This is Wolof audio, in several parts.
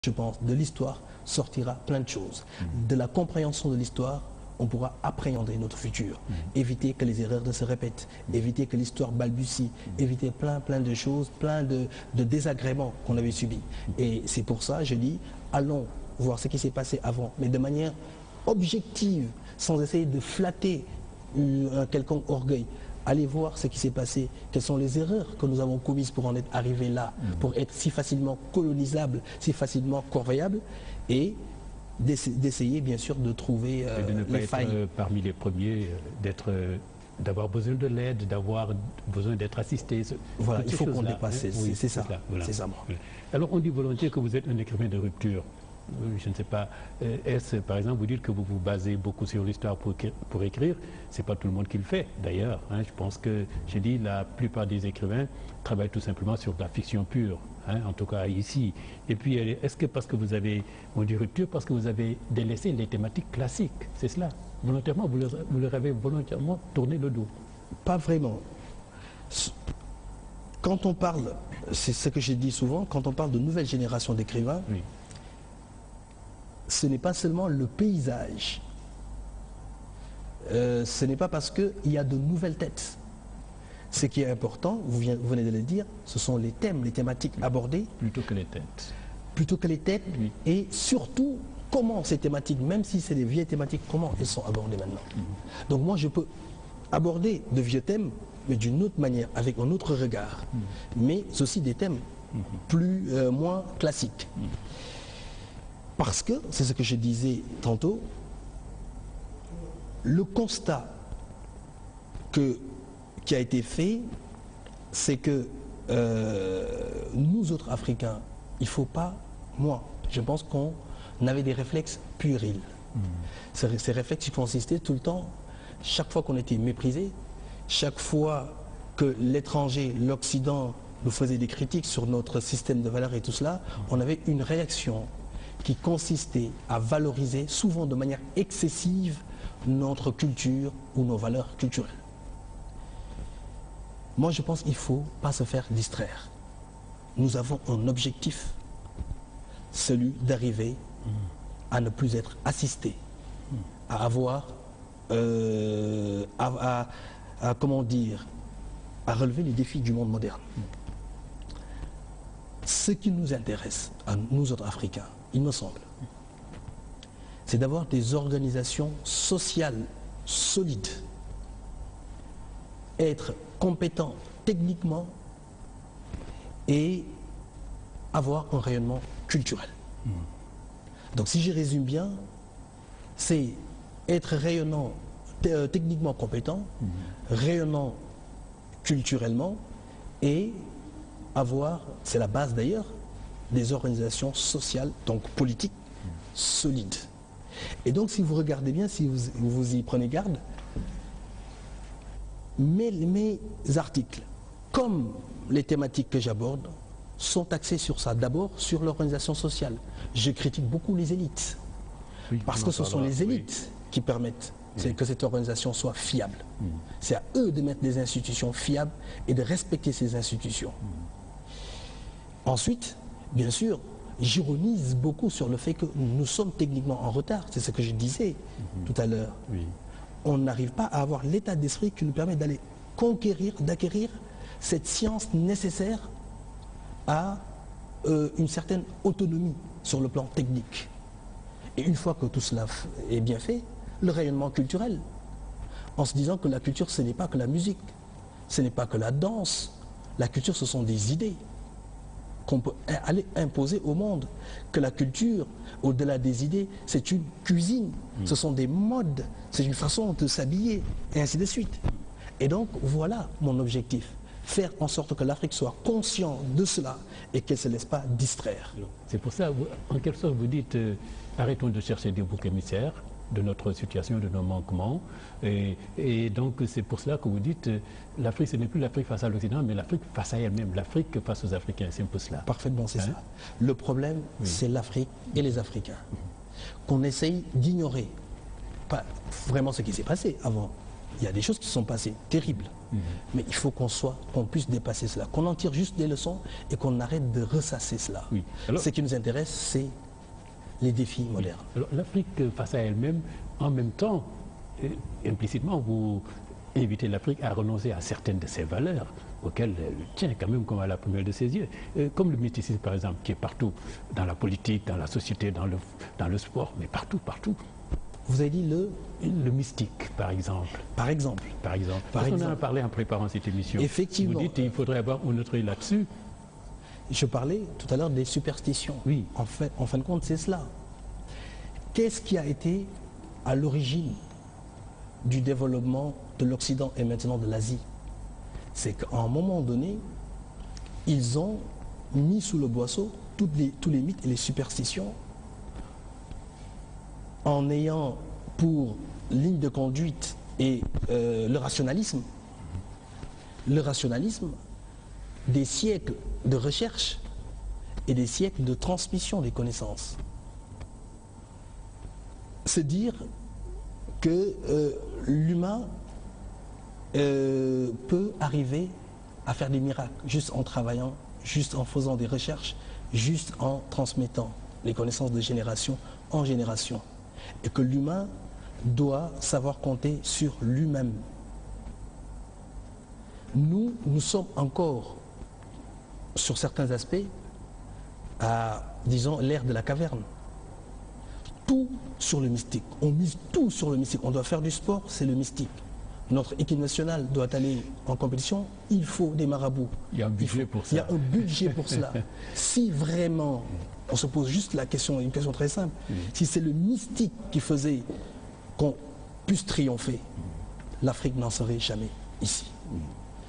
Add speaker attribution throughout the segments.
Speaker 1: je pense, de l'histoire sortira plein de choses. De la compréhension de l'histoire, on pourra appréhender notre futur, éviter que les erreurs ne se répètent, éviter que l'histoire balbutie, éviter plein de choses, plein de désagréments qu'on avait subis. Et c'est pour ça, je dis, allons voir ce qui s'est passé avant, mais de manière objective, sans essayer de flatter un quelconque orgueil. Allez voir ce qui s'est passé, quelles sont les erreurs que nous avons commises pour en être arrivés là, pour être si facilement colonisables, si facilement corvéables, et d'essayer bien sûr de trouver
Speaker 2: de ne pas
Speaker 1: les failles.
Speaker 2: Être parmi les premiers, d'avoir besoin de l'aide, d'avoir besoin d'être assisté.
Speaker 1: Voilà, il faut qu'on dépasse,
Speaker 2: oui,
Speaker 1: c'est ça,
Speaker 2: voilà.
Speaker 1: C'est ça.
Speaker 2: Alors on dit volontiers que vous êtes un écrivain de rupture. Je ne sais pas, est-ce par exemple vous dites que vous vous basez beaucoup sur l'histoire pour écrire? C'est pas tout le monde qui le fait d'ailleurs, hein. Je pense que, j'ai dit, la plupart des écrivains travaillent tout simplement sur de la fiction pure, hein, en tout cas ici. Et puis est-ce que parce que vous avez, on dit rupture, parce que vous avez délaissé les thématiques classiques, c'est cela? Volontairement, vous leur avez volontairement tourné le dos?
Speaker 1: Pas vraiment. Quand on parle, c'est ce que je dis souvent, quand on parle de nouvelle génération d'écrivains,
Speaker 2: oui,
Speaker 1: ce n'est pas seulement le paysage. Ce n'est pas parce qu'il y a de nouvelles têtes. Ce qui est important, vous venez de le dire, ce sont les thèmes, les thématiques abordées.
Speaker 2: plutôt que les têtes.
Speaker 1: Plutôt que les têtes,
Speaker 2: Oui.
Speaker 1: et surtout, comment ces thématiques, même si c'est des vieilles thématiques, comment elles sont abordées maintenant. Donc moi, je peux aborder de vieux thèmes, mais d'une autre manière, avec un autre regard. Mais aussi des thèmes moins classiques. Parce que, c'est ce que je disais tantôt, le constat qui a été fait, c'est que nous autres Africains, il ne faut pas, moi, je pense qu'on avait des réflexes puérils. Ces réflexes qui consistaient tout le temps, chaque fois qu'on était méprisé, chaque fois que l'étranger, l'Occident, nous faisait des critiques sur notre système de valeurs et tout cela, on avait une réaction qui consistait à valoriser, souvent de manière excessive, notre culture ou nos valeurs culturelles. Moi, je pense qu'il ne faut pas se faire distraire. Nous avons un objectif, celui d'arriver à ne plus être assisté, à avoir, comment dire, à relever les défis du monde moderne. Ce qui nous intéresse, à nous autres Africains, il me semble, c'est d'avoir des organisations sociales solides, être compétent techniquement et avoir un rayonnement culturel. Donc si je résume bien, c'est être rayonnant, techniquement compétent, rayonnant culturellement et avoir, c'est la base d'ailleurs, des organisations sociales, donc politiques, solides. Et donc si vous regardez bien, si vous y prenez garde, mes articles, comme les thématiques que j'aborde, sont axés sur ça. D'abord, sur l'organisation sociale. Je critique beaucoup les élites. Oui, parce que ce sont les élites qui permettent que cette organisation soit fiable. C'est à eux de mettre des institutions fiables et de respecter ces institutions. Ensuite, bien sûr, j'ironise beaucoup sur le fait que nous sommes techniquement en retard. C'est ce que je disais tout à l'heure. Oui. On n'arrive pas à avoir l'état d'esprit qui nous permet d'aller d'acquérir cette science nécessaire à une certaine autonomie sur le plan technique. Et une fois que tout cela est bien fait, le rayonnement culturel, en se disant que la culture, ce n'est pas que la musique, ce n'est pas que la danse. La culture, ce sont des idées qu'on peut aller imposer au monde. Que la culture, au-delà des idées, c'est une cuisine, ce sont des modes, c'est une façon de s'habiller, et ainsi de suite. Et donc, voilà mon objectif. Faire en sorte que l'Afrique soit consciente de cela et qu'elle ne se laisse pas distraire.
Speaker 2: C'est pour ça, en quelque sorte, vous dites, arrêtons de chercher des boucs émissaires de notre situation, de nos manquements. Et donc, c'est pour cela que vous dites, l'Afrique, ce n'est plus l'Afrique face à l'Occident, mais l'Afrique face à elle-même, l'Afrique face aux Africains, c'est un peu cela.
Speaker 1: Parfaitement, c'est ça. Le problème, c'est l'Afrique et les Africains. Qu'on essaye d'ignorer, pas vraiment ce qui s'est passé avant, Il y a des choses qui sont passées terribles. Mais il faut qu'on puisse dépasser cela, qu'on en tire juste des leçons et qu'on arrête de ressasser cela. Oui. Alors, ce qui nous intéresse, c'est les défis modernes.
Speaker 2: Alors l'Afrique face à elle-même, en même temps, implicitement, vous invitez l'Afrique à renoncer à certaines de ses valeurs auxquelles elle tient quand même comme à la première de ses yeux. Comme le mysticisme, par exemple, qui est partout, dans la politique, dans la société, dans le sport, mais partout, partout.
Speaker 1: Vous avez dit
Speaker 2: le mystique, par exemple.
Speaker 1: Par exemple.
Speaker 2: Parce qu'on en a parlé en préparant cette émission.
Speaker 1: Effectivement.
Speaker 2: Vous dites qu'il faudrait avoir un autre œil là-dessus.
Speaker 1: Je parlais tout à l'heure des superstitions.
Speaker 2: Oui.
Speaker 1: En fin de compte, c'est cela. Qu'est-ce qui a été à l'origine du développement de l'Occident et maintenant de l'Asie? C'est qu'à un moment donné, ils ont mis sous le boisseau tous les mythes et les superstitions en ayant pour ligne de conduite et le rationalisme des siècles de recherche et des siècles de transmission des connaissances. C'est dire que l'humain peut arriver à faire des miracles juste en travaillant, juste en faisant des recherches, juste en transmettant les connaissances de génération en génération. Et que l'humain doit savoir compter sur lui-même. Nous sommes encore, sur certains aspects, à, disons, l'ère de la caverne. Tout sur le mystique. On mise tout sur le mystique. On doit faire du sport, c'est le mystique. Notre équipe nationale doit aller en compétition, il faut des marabouts.
Speaker 2: Il y a un budget pour ça.
Speaker 1: Il y a un budget pour cela. Si vraiment, on se pose juste la question, une question très simple, si c'est le mystique qui faisait qu'on puisse triompher, l'Afrique n'en serait jamais ici.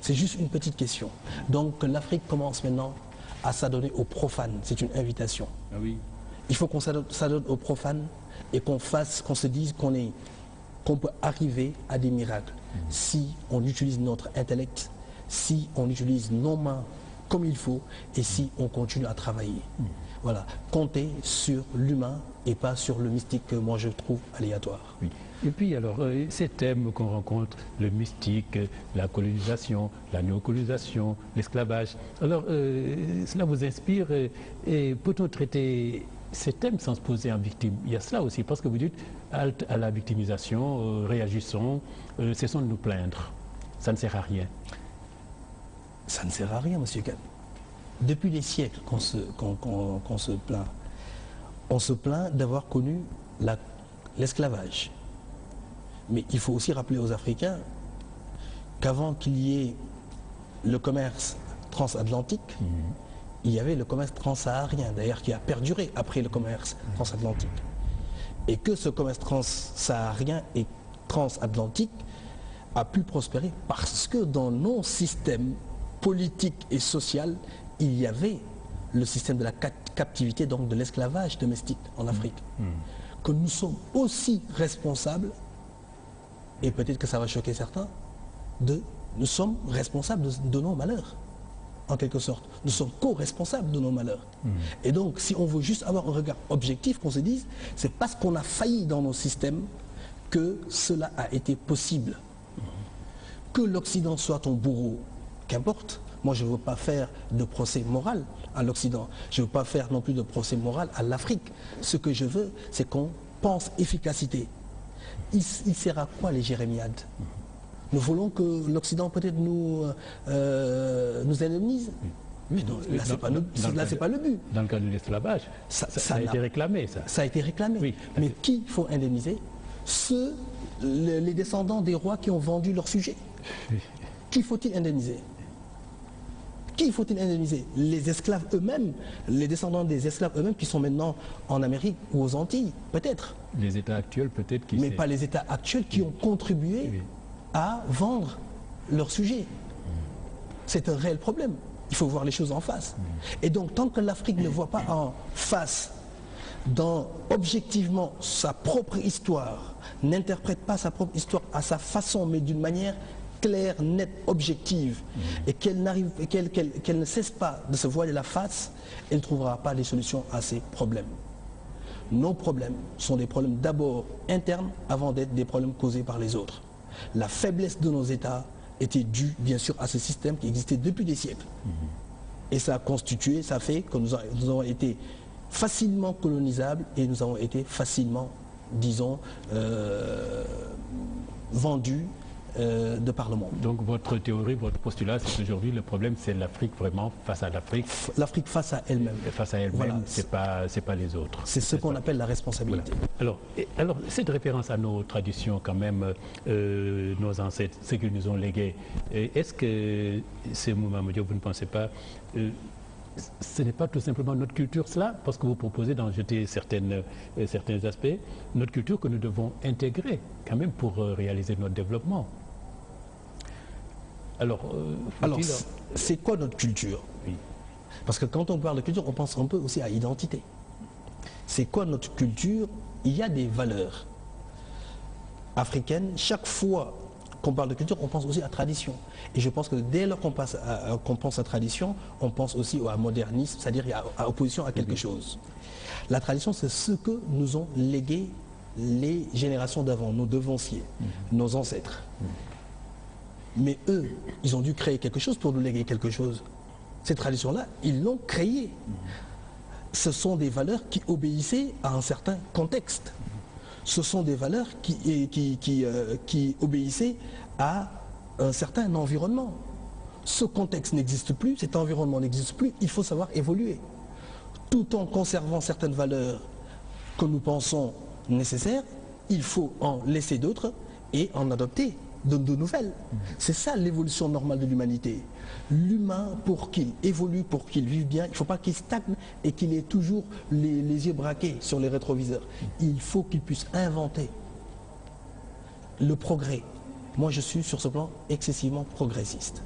Speaker 1: C'est juste une petite question. Donc l'Afrique commence maintenant à s'adonner aux profanes. C'est une invitation.
Speaker 2: Ah oui.
Speaker 1: Il faut qu'on s'adonne aux profanes et qu'on se dise qu'on peut arriver à des miracles si on utilise notre intellect, si on utilise nos mains comme il faut et si on continue à travailler. Voilà, compter sur l'humain et pas sur le mystique que moi je trouve aléatoire.
Speaker 2: Oui. Et puis alors, ces thèmes qu'on rencontre, le mystique, la colonisation, la néocolonisation, l'esclavage, alors cela vous inspire et peut-on traiter ces thèmes sans se poser en victime? Il y a cela aussi, parce que vous dites halte à la victimisation, réagissons, cessons de nous plaindre. Ça ne sert à rien.
Speaker 1: Ça ne sert à rien, monsieur Kahn. Depuis des siècles qu'on se plaint. On se plaint d'avoir connu l'esclavage. Mais il faut aussi rappeler aux Africains qu'avant qu'il y ait le commerce transatlantique, il y avait le commerce transsaharien, d'ailleurs, qui a perduré après le commerce transatlantique. Et que ce commerce transsaharien et transatlantique a pu prospérer parce que dans nos systèmes politiques et sociaux, il y avait le système de la captivité, donc de l'esclavage domestique en Afrique. Que nous sommes aussi responsables, et peut-être que ça va choquer certains, nous sommes responsables de nos malheurs. En quelque sorte. Nous sommes co-responsables de nos malheurs. Et donc, si on veut juste avoir un regard objectif, qu'on se dise, c'est parce qu'on a failli dans nos systèmes que cela a été possible. Que l'Occident soit ton bourreau, qu'importe. Moi, je ne veux pas faire de procès moral à l'Occident. Je ne veux pas faire non plus de procès moral à l'Afrique. Ce que je veux, c'est qu'on pense efficacité. Il sert à quoi les jérémiades? Nous voulons que l'Occident peut-être nous indemnise. Mais non, là, ce n'est pas le but.
Speaker 2: Dans le cas de l'esclavage, ça a été réclamé, ça.
Speaker 1: Ça a été réclamé. Oui, mais qui faut indemniser? Les descendants des rois qui ont vendu leur sujet. Qui faut-il indemniser? Qui faut-il indemniser? Les esclaves eux-mêmes, les descendants des esclaves eux-mêmes qui sont maintenant en Amérique ou aux Antilles, peut-être.
Speaker 2: Les États actuels, peut-être.
Speaker 1: Mais pas les États actuels qui ont contribué à vendre leur sujet. C'est un réel problème. Il faut voir les choses en face. Et donc, tant que l'Afrique ne voit pas en face, dans objectivement sa propre histoire, n'interprète pas sa propre histoire à sa façon, mais d'une manière claire, nette, objective, et qu'elle ne cesse pas de se voiler la face, elle ne trouvera pas les solutions à ces problèmes. Nos problèmes sont des problèmes d'abord internes avant d'être des problèmes causés par les autres. La faiblesse de nos États était due, bien sûr, à ce système qui existait depuis des siècles. Et ça a constitué, ça fait que nous avons été facilement colonisables et nous avons été facilement, disons, vendus de par le monde.
Speaker 2: Donc votre théorie, votre postulat, c'est qu'aujourd'hui le problème c'est l'Afrique vraiment face à l'Afrique.
Speaker 1: L'Afrique face à elle-même.
Speaker 2: Face à elle-même, voilà. c'est pas les autres.
Speaker 1: C'est ce qu'on appelle la responsabilité.
Speaker 2: Voilà. Alors, cette référence à nos traditions quand même, nos ancêtres, ce qu'ils nous ont légué, est-ce que, c'est Mamadou Diop, vous ne pensez pas, ce n'est pas tout simplement notre culture cela, parce que vous proposez d'en jeter certains aspects, notre culture que nous devons intégrer quand même pour réaliser notre développement. Alors c'est quoi notre culture? Oui. Parce que quand on parle de culture, on pense un peu aussi à identité. C'est quoi notre culture? Il y a des valeurs africaines. Chaque fois qu'on parle de culture, on pense aussi à tradition. Et je pense que dès lors qu'on pense à tradition, on pense aussi à modernisme, c'est-à-dire à opposition à quelque chose. La tradition, c'est ce que nous ont légué les générations d'avant, nos devanciers, nos ancêtres. Mais eux, ils ont dû créer quelque chose pour nous léguer quelque chose. Ces traditions-là, ils l'ont créée. Ce sont des valeurs qui obéissaient à un certain contexte. Ce sont des valeurs qui obéissaient à un certain environnement. Ce contexte n'existe plus, cet environnement n'existe plus, il faut savoir évoluer. Tout en conservant certaines valeurs que nous pensons nécessaires, il faut en laisser d'autres et en adopter de nouvelles. C'est ça l'évolution normale de l'humanité. L'humain, pour qu'il évolue, pour qu'il vive bien, il ne faut pas qu'il stagne et qu'il ait toujours les yeux braqués sur les rétroviseurs. Il faut qu'il puisse inventer le progrès. Moi, je suis sur ce plan excessivement progressiste.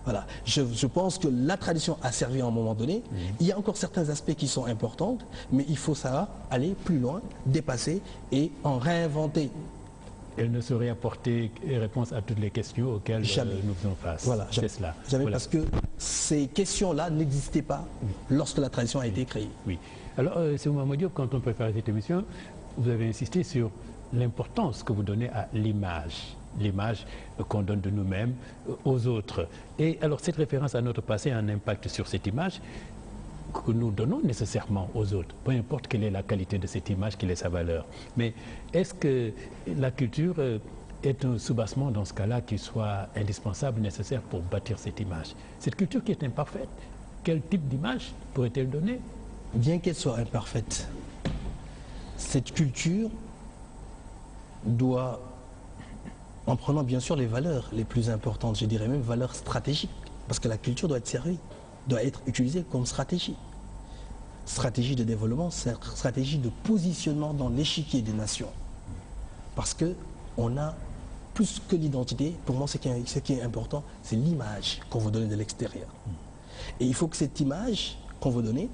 Speaker 2: Voilà. Je pense que la tradition a servi à un moment donné. Il y a encore certains aspects qui sont importants, mais il faut savoir aller plus loin, dépasser et en réinventer. Elle ne saurait apporter réponse à toutes les questions auxquelles nous faisons face.
Speaker 1: Voilà,
Speaker 2: c'est cela.
Speaker 1: Jamais, voilà. Parce que ces questions-là n'existaient pas lorsque la tradition a été créée.
Speaker 2: Oui. Alors, c'est Mamadou Diop, quand on prépare cette émission, vous avez insisté sur l'importance que vous donnez à l'image qu'on donne de nous-mêmes aux autres. Et alors, cette référence à notre passé a un impact sur cette image que nous donnons nécessairement aux autres, peu importe quelle est la qualité de cette image, quelle est sa valeur. Mais est-ce que la culture est un soubassement dans ce cas-là qui soit indispensable, nécessaire pour bâtir cette image? Cette culture qui est imparfaite, quel type d'image pourrait-elle donner?
Speaker 1: Bien qu'elle soit imparfaite, cette culture doit, en prenant bien sûr les valeurs les plus importantes, je dirais même valeurs stratégiques, parce que la culture doit être servie, doit être utilisée comme stratégie. Stratégie de développement, stratégie de positionnement dans l'échiquier des nations. Parce qu'on a plus que l'identité, pour moi ce qui est important, c'est l'image qu'on veut donner de l'extérieur. Et il faut que cette image qu'on veut donner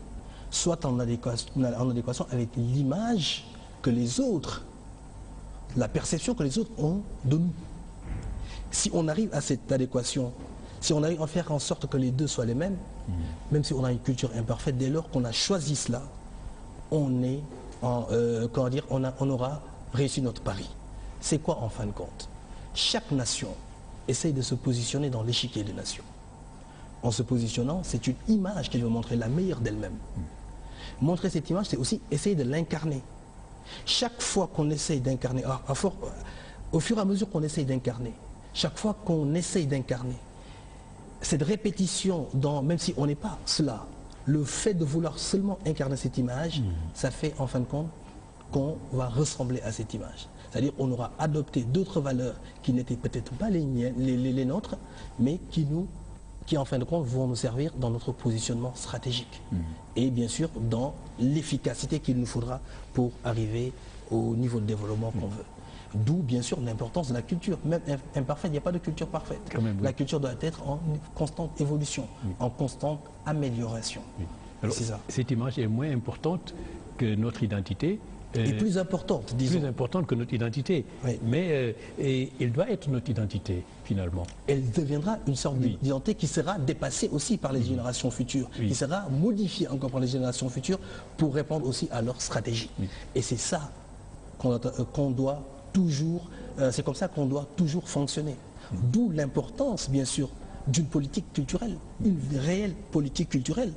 Speaker 1: soit en adéquation avec l'image que les autres, la perception que les autres ont de nous. Si on arrive à cette adéquation, si on arrive à faire en sorte que les deux soient les mêmes, même si on a une culture imparfaite, dès lors qu'on a choisi cela, on aura réussi notre pari. C'est quoi en fin de compte? Chaque nation essaye de se positionner dans l'échiquier des nations. En se positionnant, c'est une image qu'elle veut montrer, la meilleure d'elle-même. Montrer cette image, c'est aussi essayer de l'incarner. Chaque fois qu'on essaye d'incarner, au fur et à mesure qu'on essaye d'incarner, chaque fois qu'on essaye d'incarner, cette répétition, même si on n'est pas cela, le fait de vouloir seulement incarner cette image, ça fait en fin de compte qu'on va ressembler à cette image. C'est-à-dire qu'on aura adopté d'autres valeurs qui n'étaient peut-être pas les nôtres, mais qui en fin de compte vont nous servir dans notre positionnement stratégique. Et bien sûr dans l'efficacité qu'il nous faudra pour arriver au niveau de développement qu'on veut. D'où bien sûr l'importance de la culture. Même imparfaite, il n'y a pas de culture parfaite. La culture doit être en constante évolution, en constante amélioration.
Speaker 2: Alors, cette image est moins importante que notre identité.
Speaker 1: Et plus importante, disons.
Speaker 2: Plus importante que notre identité. Oui. Mais elle doit être notre identité, finalement.
Speaker 1: Elle deviendra une sorte d'identité qui sera dépassée aussi par les générations futures, qui sera modifiée encore par les générations futures pour répondre aussi à leur stratégie. Et c'est ça qu'on doit toujours, c'est comme ça qu'on doit toujours fonctionner. D'où l'importance, bien sûr, d'une politique culturelle, une réelle politique culturelle.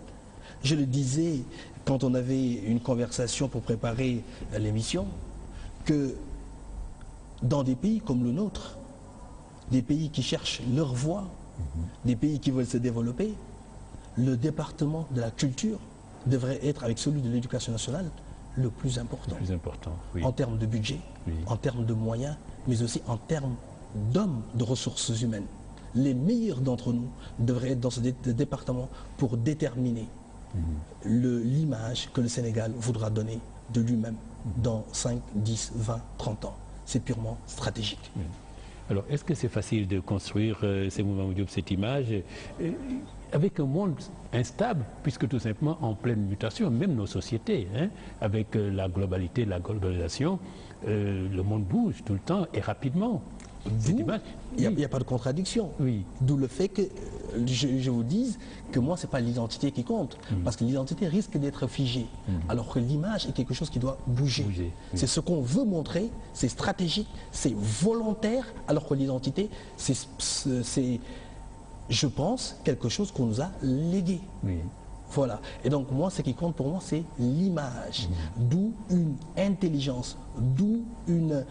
Speaker 1: Je le disais quand on avait une conversation pour préparer l'émission, que dans des pays comme le nôtre, des pays qui cherchent leur voie, des pays qui veulent se développer, le département de la culture devrait être, avec celui de l'éducation nationale, le plus important.
Speaker 2: Le plus important, oui.
Speaker 1: En termes de budget,
Speaker 2: oui.
Speaker 1: En termes de moyens, mais aussi en termes d'hommes, de ressources humaines. Les meilleurs d'entre nous devraient être dans ce département pour déterminer l'image que le Sénégal voudra donner de lui-même dans 5, 10, 20, 30 ans. C'est purement stratégique.
Speaker 2: Alors, est-ce que c'est facile de construire, ces mouvements audio, cette image, avec un monde instable, puisque tout simplement en pleine mutation, même nos sociétés, hein, avec la globalité, la globalisation, le monde bouge tout le temps et rapidement.
Speaker 1: Il n'y a pas de contradiction.
Speaker 2: Oui.
Speaker 1: D'où le fait que je vous dise que moi, ce n'est pas l'identité qui compte. Parce que l'identité risque d'être figée. Alors que l'image est quelque chose qui doit bouger.
Speaker 2: Oui.
Speaker 1: C'est ce qu'on veut montrer, c'est stratégique, c'est volontaire, alors que l'identité, c'est, je pense, quelque chose qu'on nous a légué.
Speaker 2: Oui.
Speaker 1: Voilà. Et donc moi, ce qui compte pour moi, c'est l'image. D'où une intelligence, d'où une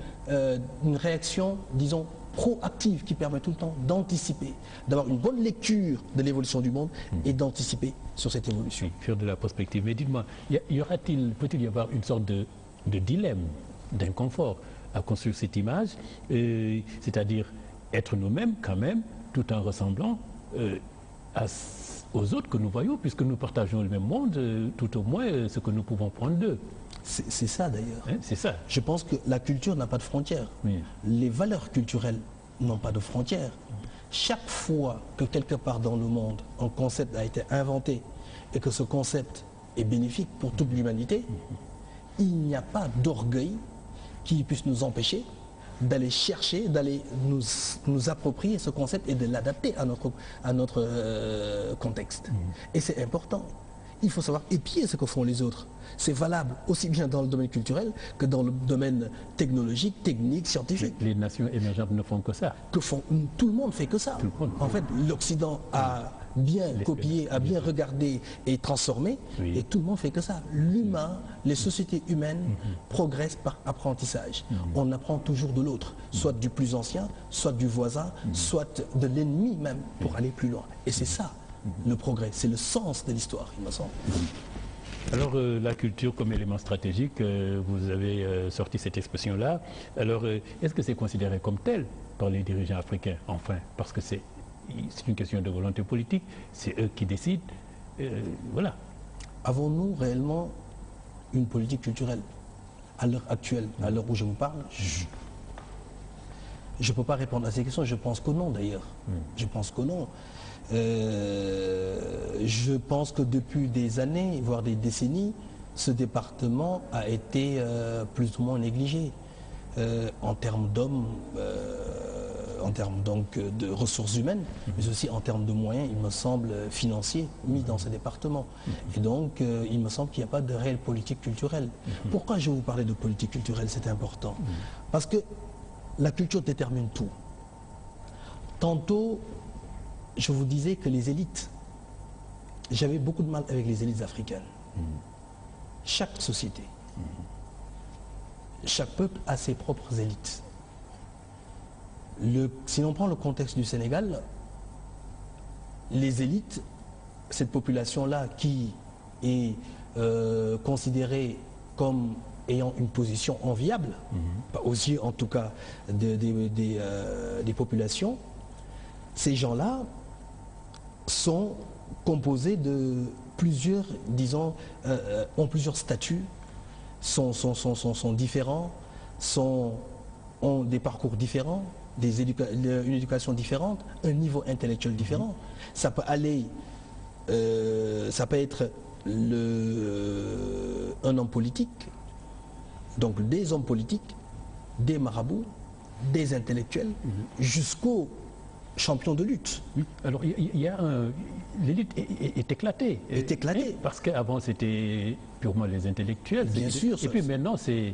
Speaker 1: réaction, disons, proactive qui permet tout le temps d'anticiper, d'avoir une bonne lecture de l'évolution du monde et d'anticiper sur cette évolution.
Speaker 2: Oui, faire de la prospective. Mais dites-moi, peut-il y avoir une sorte de dilemme, d'inconfort à construire cette image, c'est-à-dire être nous-mêmes quand même, tout en ressemblant aux autres que nous voyons, puisque nous partageons le même monde, tout au moins ce que nous pouvons prendre d'eux.
Speaker 1: C'est ça d'ailleurs.
Speaker 2: Hein, c'est ça.
Speaker 1: Je pense que la culture n'a pas de frontières.
Speaker 2: Oui.
Speaker 1: Les valeurs culturelles n'ont pas de frontières. Chaque fois que quelque part dans le monde, un concept a été inventé et que ce concept est bénéfique pour toute l'humanité, il n'y a pas d'orgueil qui puisse nous empêcher d'aller chercher, d'aller nous approprier ce concept et de l'adapter à notre contexte. Et c'est important. Il faut savoir épier ce que font les autres. C'est valable aussi bien dans le domaine culturel que dans le domaine technologique, technique, scientifique.
Speaker 2: Les nations émergentes ne font que ça.
Speaker 1: Tout le monde fait que ça. En fait, l'Occident a bien copié, a bien regardé et transformé, et tout le monde fait que ça. L'humain, les sociétés humaines progressent par apprentissage. On apprend toujours de l'autre, soit du plus ancien, soit du voisin, soit de l'ennemi même, pour aller plus loin. Et c'est ça, le progrès, c'est le sens de l'histoire, il me semble.
Speaker 2: Alors, la culture comme élément stratégique, vous avez sorti cette expression-là. Alors, est-ce que c'est considéré comme tel par les dirigeants africains, enfin? Parce que c'est une question de volonté politique, c'est eux qui décident. Voilà.
Speaker 1: Avons-nous réellement une politique culturelle à l'heure actuelle, à l'heure où je vous parle? Je ne peux pas répondre à ces questions, je pense que non d'ailleurs. Je pense que non. Je pense que depuis des années, voire des décennies, ce département a été plus ou moins négligé en termes d'hommes, en termes donc de ressources humaines, mais aussi en termes de moyens, il me semble, financiers mis dans ce département. Et donc, il me semble qu'il n'y a pas de réelle politique culturelle. Pourquoi je vous parlais de politique culturelle? C'est important. Parce que la culture détermine tout. Tantôt, je vous disais que les élites, j'avais beaucoup de mal avec les élites africaines. Chaque société, chaque peuple a ses propres élites. Si on prend le contexte du Sénégal, les élites, cette population-là qui est considérée comme ayant une position enviable, aux yeux en tout cas des populations, ces gens-là sont composés de plusieurs, disons, ont plusieurs statuts, sont différents, ont des parcours différents, une éducation différente, un niveau intellectuel différent. Ça peut aller, ça peut être un homme politique, donc des hommes politiques, des marabouts, des intellectuels, jusqu'aux champion de lutte.
Speaker 2: Oui. Alors l'élite est éclatée.
Speaker 1: Est éclatée.
Speaker 2: Parce qu'avant c'était purement les intellectuels.
Speaker 1: Bien sûr.
Speaker 2: Et puis maintenant c'est...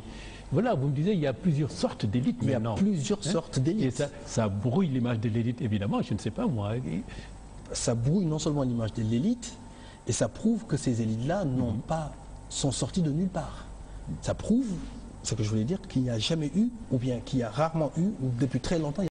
Speaker 2: Voilà, vous me disiez, il y a plusieurs sortes d'élites maintenant.
Speaker 1: Il y a plusieurs sortes d'élites.
Speaker 2: Et ça brouille l'image de l'élite, évidemment, je ne sais pas moi.
Speaker 1: Ça brouille non seulement l'image de l'élite, et ça prouve que ces élites-là sont sorties de nulle part. Ça prouve, ce que je voulais dire, qu'il n'y a jamais eu, ou bien qu'il y a rarement eu, ou depuis très longtemps,